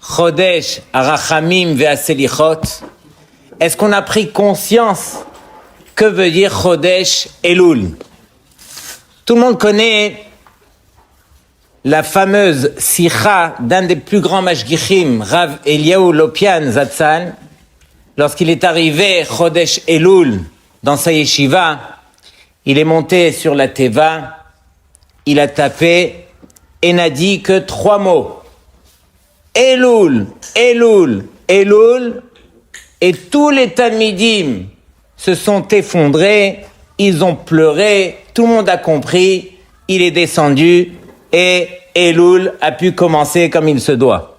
Chodesh Arachamim Ve'aselichot, est-ce qu'on a pris conscience que veut dire Chodesh Elul? Tout le monde connaît la fameuse sikha d'un des plus grands mashgichim, Rav Eliyahu Lopian Zatzal, lorsqu'il est arrivé Chodesh Elul dans sa yeshiva, il est monté sur la teva, il a tapé et n'a dit que 3 mots. Elul, Elul, Elul, et tous les talmidim se sont effondrés, ils ont pleuré, tout le monde a compris, il est descendu et Elul a pu commencer comme il se doit.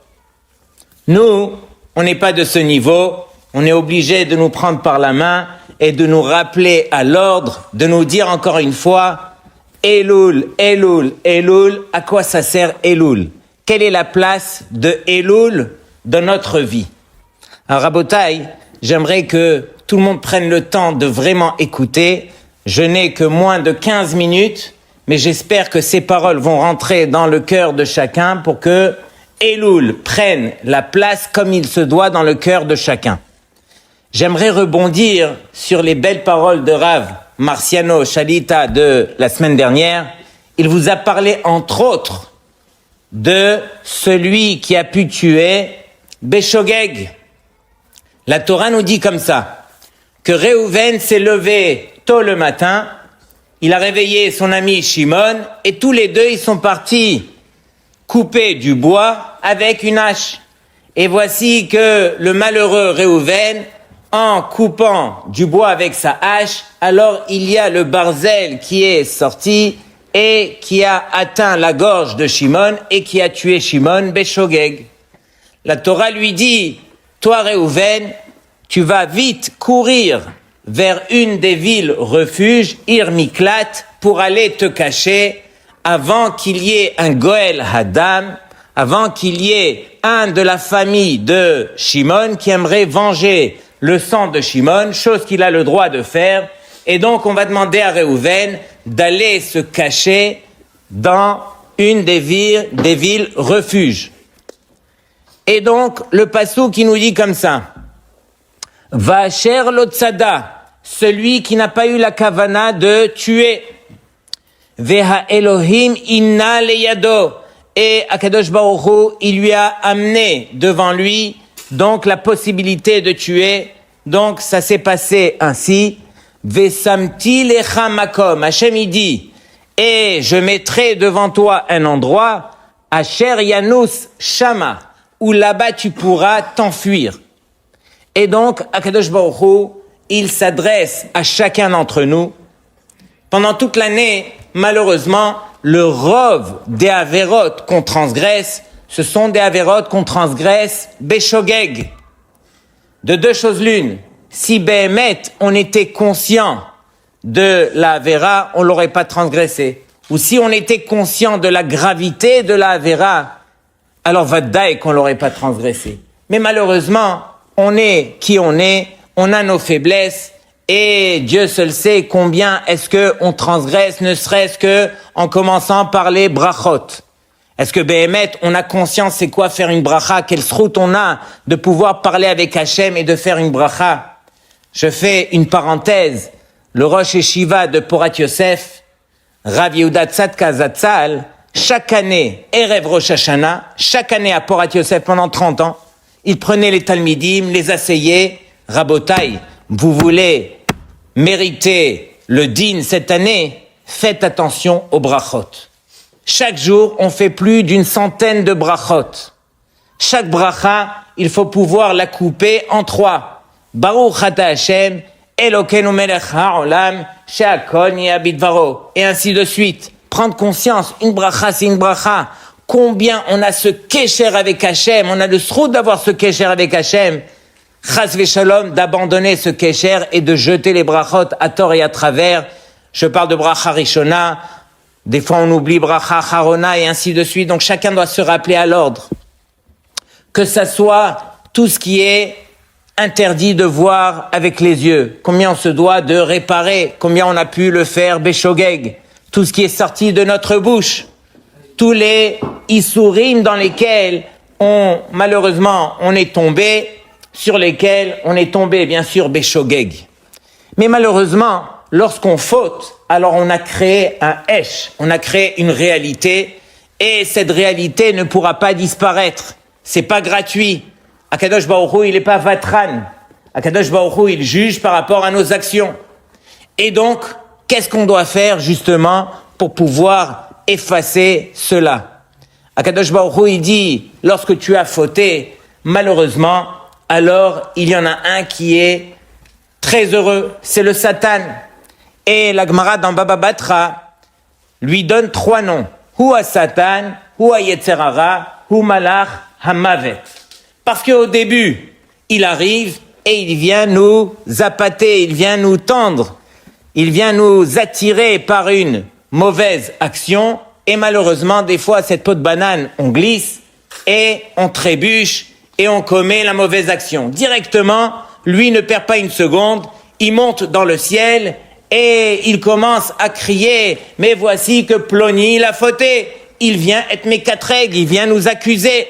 Nous, on n'est pas de ce niveau, on est obligé de nous prendre par la main et de nous rappeler à l'ordre, de nous dire encore une fois, Elul, Elul, Elul, à quoi ça sert Elul? Quelle est la place de Elul dans notre vie? Alors Rabotai, j'aimerais que tout le monde prenne le temps de vraiment écouter. Je n'ai que moins de 15 minutes, mais j'espère que ces paroles vont rentrer dans le cœur de chacun pour que Elul prenne la place comme il se doit dans le cœur de chacun. J'aimerais rebondir sur les belles paroles de Rav Marciano Shalita de la semaine dernière. Il vous a parlé entre autres de celui qui a pu tuer Béchogeg. La Torah nous dit comme ça, que Réhouven s'est levé tôt le matin, il a réveillé son ami Shimon, et tous les deux ils sont partis couper du bois avec une hache. Et voici que le malheureux Réhouven, en coupant du bois avec sa hache, alors il y a le barzel qui est sorti et qui a atteint la gorge de Shimon et qui a tué Shimon Béchogeg. La Torah lui dit, toi Réhouven, tu vas vite courir vers une des villes refuges, Ir Miklat, pour aller te cacher avant qu'il y ait un Goël Hadam, avant qu'il y ait un de la famille de Shimon qui aimerait venger le sang de Shimon, chose qu'il a le droit de faire. Et donc, on va demander à Réhouven d'aller se cacher dans une des villes refuges. Et donc, le passou qui nous dit comme ça, Vacher Lotzada, celui qui n'a pas eu la kavana de tuer, Veha Elohim inna leyado, et Akadosh Baruch Hu, il lui a amené devant lui, donc la possibilité de tuer. Donc, ça s'est passé ainsi. Vesamti lecha makom, Hachem il dit, et je mettrai devant toi un endroit, Asher Yanus Shama, où là-bas tu pourras t'enfuir. Et donc, Akadosh Baruch Hu, il s'adresse à chacun d'entre nous. Pendant toute l'année, malheureusement, le rov des averot qu'on transgresse, ce sont des averot qu'on transgresse Béchogeg. De 2 choses l'une. Si Béhémet, on était conscient de la Avera, on l'aurait pas transgressé. Ou si on était conscient de la gravité de la Avera, alors Vaddaï qu'on l'aurait pas transgressé. Mais malheureusement, on est qui on a nos faiblesses, et Dieu seul sait combien est-ce que on transgresse, ne serait-ce que en commençant par les brachot. Est-ce que Béhémet, on a conscience c'est quoi faire une bracha, quelle srout on a de pouvoir parler avec Hachem et de faire une bracha? Je fais une parenthèse. Le Rosh Yeshiva de Porat Yosef, Rav Yehuda Tzadka Zatzal, chaque année, Erev Rosh Hashanah, chaque année à Porat Yosef pendant 30 ans, il prenait les talmidim, les asseyait, Rabotai, vous voulez mériter le din cette année, faites attention aux brachot. Chaque jour, on fait plus d'une centaine de brachot. Chaque bracha, il faut pouvoir la couper en 3. Baruch Ata Hashem, Elokeinu melech ha'olam, she'akol nהיה bidvaro. Et ainsi de suite. Prendre conscience, une bracha, c'est une bracha. Combien on a ce kécher avec Hachem, on a le srout d'avoir ce kécher avec Hachem. Chas v'shalom, d'abandonner ce kécher et de jeter les brachot à tort et à travers. Je parle de bracha rishona, des fois on oublie bracha harona et ainsi de suite. Donc chacun doit se rappeler à l'ordre. Que ça soit tout ce qui est interdit de voir avec les yeux, combien on se doit de réparer, combien on a pu le faire Béchogeg, tout ce qui est sorti de notre bouche, tous les issourim dans lesquels malheureusement, on est tombé, sur lesquels on est tombé, bien sûr, Béchogeg. Mais malheureusement, lorsqu'on faute, alors on a créé un esh, on a créé une réalité, et cette réalité ne pourra pas disparaître. C'est pas gratuit. Akadosh Baruch Hu, il n'est pas vatran. Akadosh Baruch Hu, il juge par rapport à nos actions. Et donc, qu'est-ce qu'on doit faire justement pour pouvoir effacer cela? Akadosh Baruch Hu, il dit, lorsque tu as fauté, malheureusement, alors il y en a un qui est très heureux, c'est le Satan. Et la Gemara dans Baba Batra lui donne 3 noms. Hua Satan, Hua Yetzer Hara, Hu Malach Hamavet. Parce qu'au début, il arrive et il vient nous appâter, il vient nous tendre, il vient nous attirer par une mauvaise action. Et malheureusement, des fois, cette peau de banane, on glisse et on trébuche et on commet la mauvaise action. Directement, lui ne perd pas une seconde, il monte dans le ciel et il commence à crier « Mais voici que Ploni l'a fauté !» Il vient être mécatrègue, il vient nous accuser.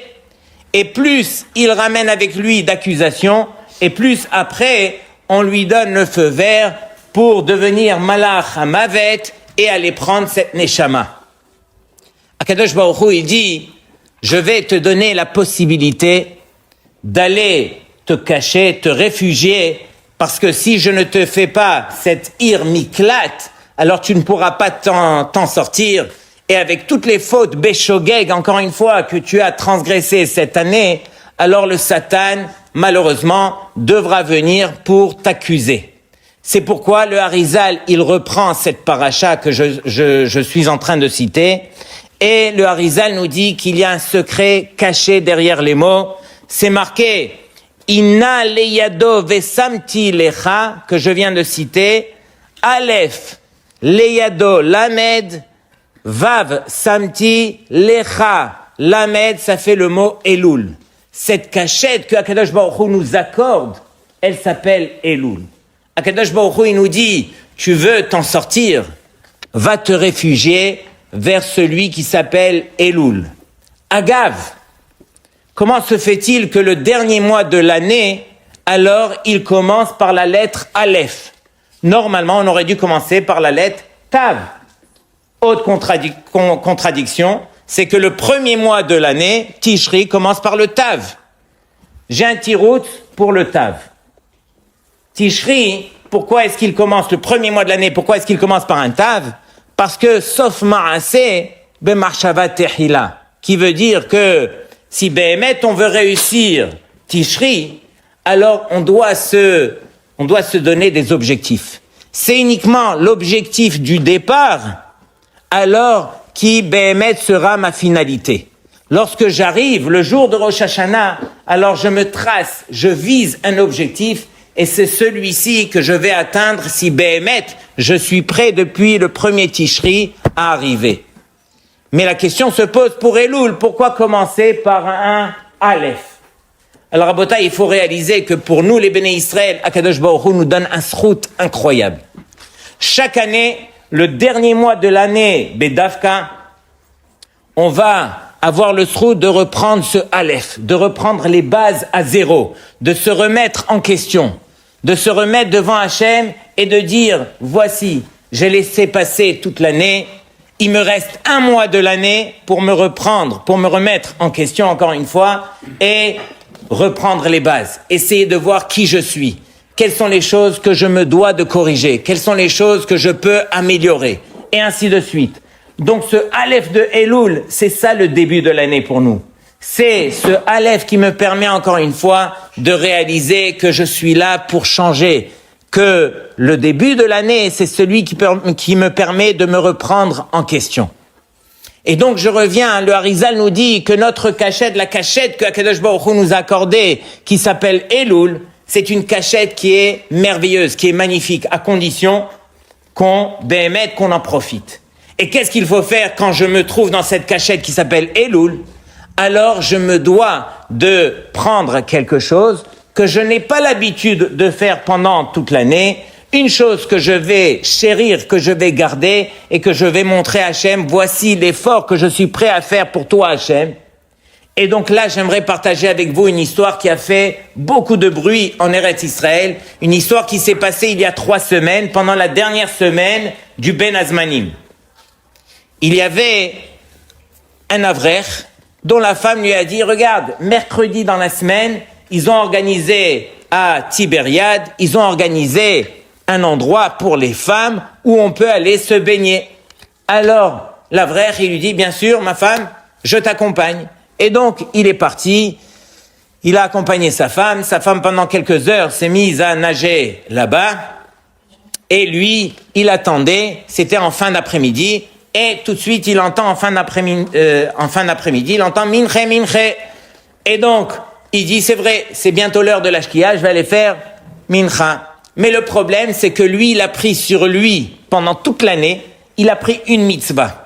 Et plus il ramène avec lui d'accusations, et plus après, on lui donne le feu vert pour devenir Malach Hamavet et aller prendre cette Neshama. Akadosh Baruch Hu, il dit « Je vais te donner la possibilité d'aller te cacher, te réfugier, parce que si je ne te fais pas cette ir miklat, alors tu ne pourras pas t'en sortir. Et avec toutes les fautes béchogeg, encore une fois, que tu as transgressées cette année, alors le Satan, malheureusement, devra venir pour t'accuser. » C'est pourquoi le Harizal, il reprend cette paracha que je suis en train de citer, et le Harizal nous dit qu'il y a un secret caché derrière les mots. C'est marqué Inna leyado vesamti lecha, que je viens de citer, Aleph leyado lamed, Vav samti lecha, lamed, ça fait le mot Elul. Cette cachette que Akadosh Baruch Hu nous accorde, elle s'appelle Elul. Akadosh Baruch Hu, il nous dit, tu veux t'en sortir, va te réfugier vers celui qui s'appelle Elul. Agav, comment se fait-il que le dernier mois de l'année, alors il commence par la lettre Aleph? Normalement, on aurait dû commencer par la lettre Tav. Autre contradiction, c'est que le premier mois de l'année, Tishri, commence par le Tav. J'ai un tirout pour le Tav. Tishri, pourquoi est-ce qu'il commence le premier mois de l'année? Pourquoi est-ce qu'il commence par un Tav? Parce que sauf Ma'aseh, B'marshava Tehila, qui veut dire que si Behemet on veut réussir Tishri, alors on doit se donner des objectifs. C'est uniquement l'objectif du départ, alors qui Behemet sera ma finalité. Lorsque j'arrive le jour de Rosh Hashanah, alors je me trace, je vise un objectif, et c'est celui-ci que je vais atteindre si Behemet, je suis prêt depuis le premier Tishri à arriver. Mais la question se pose pour Elul, pourquoi commencer par un Aleph? Alors Rabotai, il faut réaliser que pour nous les Béné Israël, Akadosh Baruch Hu nous donne un srout incroyable. Chaque année, le dernier mois de l'année, Bedavka, on va avoir le srout de reprendre ce Aleph, de reprendre les bases à zéro, de se remettre en question, de se remettre devant Hachem et de dire, voici, j'ai laissé passer toute l'année, il me reste un mois de l'année pour me reprendre, pour me remettre en question encore une fois et reprendre les bases, essayer de voir qui je suis, quelles sont les choses que je me dois de corriger, quelles sont les choses que je peux améliorer, et ainsi de suite. Donc ce Aleph de Elul, c'est ça le début de l'année pour nous. C'est ce Aleph qui me permet encore une fois de réaliser que je suis là pour changer, que le début de l'année, c'est celui qui me permet de me reprendre en question. Et donc je reviens, le Harizal nous dit que notre cachette, la cachette que Akadosh Baruch Hu nous a accordée, qui s'appelle Elul, c'est une cachette qui est merveilleuse, qui est magnifique, à condition qu'on en profite. Et qu'est-ce qu'il faut faire quand je me trouve dans cette cachette qui s'appelle Elul? Alors je me dois de prendre quelque chose que je n'ai pas l'habitude de faire pendant toute l'année, une chose que je vais chérir, que je vais garder et que je vais montrer à Hachem, voici l'effort que je suis prêt à faire pour toi Hachem. Et donc là, j'aimerais partager avec vous une histoire qui a fait beaucoup de bruit en Eretz Israël, une histoire qui s'est passée il y a 3 semaines, pendant la dernière semaine du Ben Azmanim. Il y avait un Avrer dont la femme lui a dit, regarde, mercredi dans la semaine, ils ont organisé à Tibériade, ils ont organisé un endroit pour les femmes où on peut aller se baigner. Alors, l'Avrer, il lui dit, bien sûr, ma femme, je t'accompagne. Et donc, il est parti, il a accompagné sa femme pendant quelques heures s'est mise à nager là-bas, et lui, il attendait, c'était en fin d'après-midi, et tout de suite, il entend en fin d'après-midi, il entend minche, minche, et donc, il dit, c'est vrai, c'est bientôt l'heure de l'ashkia, je vais aller faire mincha. Mais le problème, c'est que lui, il a pris sur lui, pendant toute l'année, il a pris une mitzvah.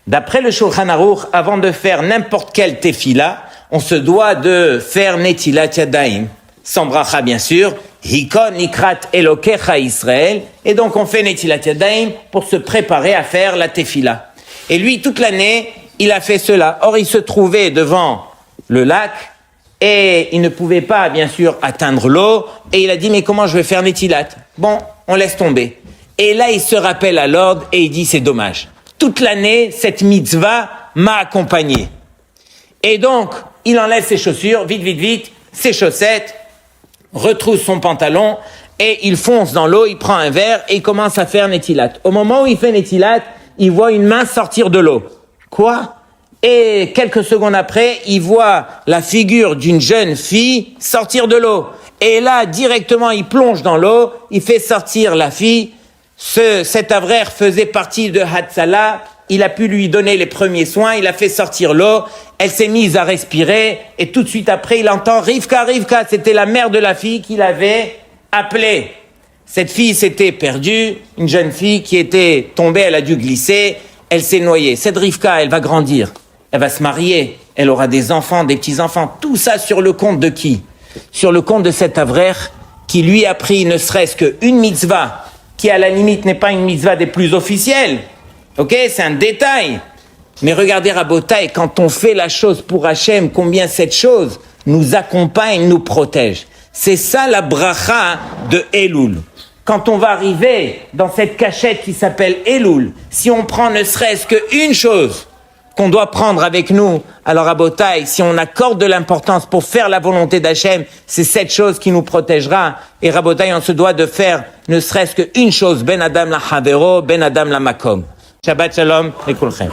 D'après le Shulchan Aruch, avant de faire n'importe quelle tefila, on se doit de faire netilat yadayim, sans bracha bien sûr, hikon nikrat elokecha Israël, et donc on fait netilat yadayim pour se préparer à faire la tefila. Et lui, toute l'année, il a fait cela. Or, il se trouvait devant le lac, et il ne pouvait pas, bien sûr, atteindre l'eau, et il a dit, mais comment je vais faire netilat? Bon, on laisse tomber. Et là, il se rappelle à l'ordre, et il dit, c'est dommage. Toute l'année, cette mitzvah m'a accompagné. Et donc, il enlève ses chaussures, vite, ses chaussettes, retrousse son pantalon, et il fonce dans l'eau, il prend un verre, et il commence à faire netilat. Au moment où il fait netilat, il voit une main sortir de l'eau. Quoi? Et quelques secondes après, il voit la figure d'une jeune fille sortir de l'eau. Et là, directement, il plonge dans l'eau, il fait sortir la fille. Cet Avrer faisait partie de Hatzalah, il a pu lui donner les premiers soins, il a fait sortir l'eau, elle s'est mise à respirer, et tout de suite après, il entend Rivka, c'était la mère de la fille qu'il avait appelée. Cette fille s'était perdue, une jeune fille qui était tombée, elle a dû glisser, elle s'est noyée. Cette Rivka, elle va grandir, elle va se marier, elle aura des enfants, des petits-enfants, tout ça sur le compte de qui? Sur le compte de cet Avrer qui lui a pris ne serait-ce qu'une mitzvah, qui à la limite n'est pas une mitzvah des plus officielles. Ok, c'est un détail. Mais regardez Rabotai, quand on fait la chose pour Hachem, combien cette chose nous accompagne, nous protège. C'est ça la bracha de Elul. Quand on va arriver dans cette cachette qui s'appelle Elul, si on prend ne serait-ce qu'une chose qu'on doit prendre avec nous, alors Rabotai, si on accorde de l'importance pour faire la volonté d'Hachem, c'est cette chose qui nous protégera. Et Rabotai, on se doit de faire ne serait-ce qu'une chose, Ben Adam la Havero, Ben Adam la Makom. Shabbat Shalom, et Kulchem.